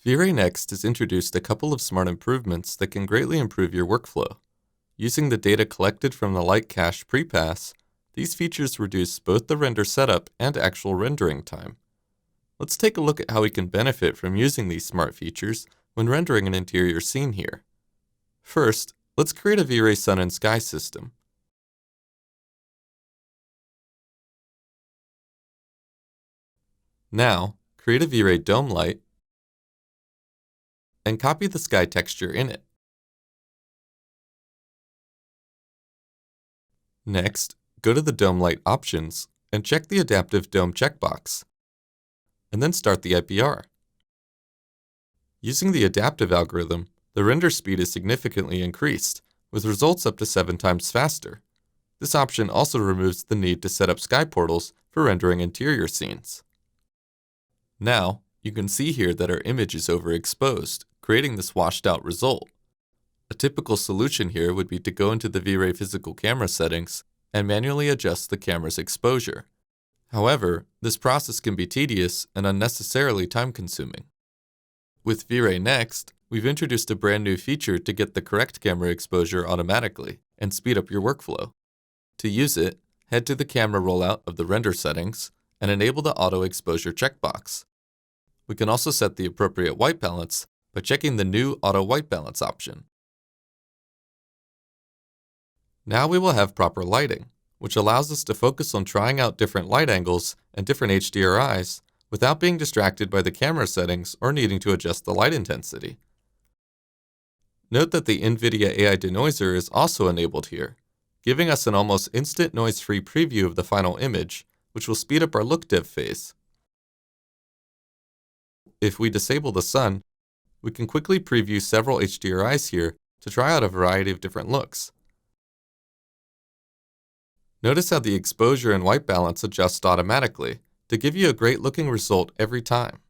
V-Ray Next has introduced a couple of smart improvements that can greatly improve your workflow. Using the data collected from the light cache prepass, these features reduce both the render setup and actual rendering time. Let's take a look at how we can benefit from using these smart features when rendering an interior scene here. First, let's create a V-Ray sun and sky system. Now, create a V-Ray dome light and copy the sky texture in it. Next, go to the dome light options and check the adaptive dome checkbox, and then start the IPR. Using the adaptive algorithm, the render speed is significantly increased, with results up to 7 times faster. This option also removes the need to set up sky portals for rendering interior scenes. Now, you can see here that our image is overexposed, creating this washed out result. A typical solution here would be to go into the V-Ray physical camera settings and manually adjust the camera's exposure. However, this process can be tedious and unnecessarily time-consuming. With V-Ray Next, we've introduced a brand new feature to get the correct camera exposure automatically and speed up your workflow. To use it, head to the camera rollout of the render settings and enable the auto exposure checkbox. We can also set the appropriate white balance by checking the new auto white balance option. Now we will have proper lighting, which allows us to focus on trying out different light angles and different HDRIs without being distracted by the camera settings or needing to adjust the light intensity. Note that the NVIDIA AI denoiser is also enabled here, giving us an almost instant noise-free preview of the final image, which will speed up our look dev phase. If we disable the sun, we can quickly preview several HDRIs here to try out a variety of different looks. Notice how the exposure and white balance adjust automatically to give you a great looking result every time.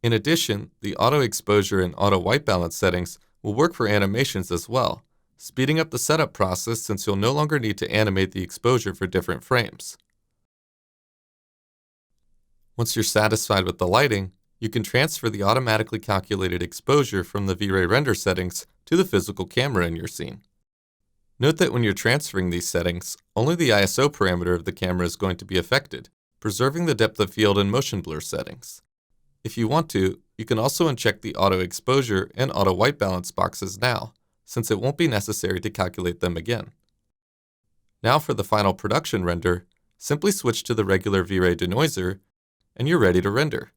In addition, the auto exposure and auto white balance settings will work for animations as well, speeding up the setup process since you'll no longer need to animate the exposure for different frames. Once you're satisfied with the lighting, you can transfer the automatically calculated exposure from the V-Ray render settings to the physical camera in your scene. Note that when you're transferring these settings, only the ISO parameter of the camera is going to be affected, preserving the depth of field and motion blur settings. If you want to, you can also uncheck the auto exposure and auto white balance boxes now, since it won't be necessary to calculate them again. Now for the final production render, simply switch to the regular V-Ray denoiser, and you're ready to render.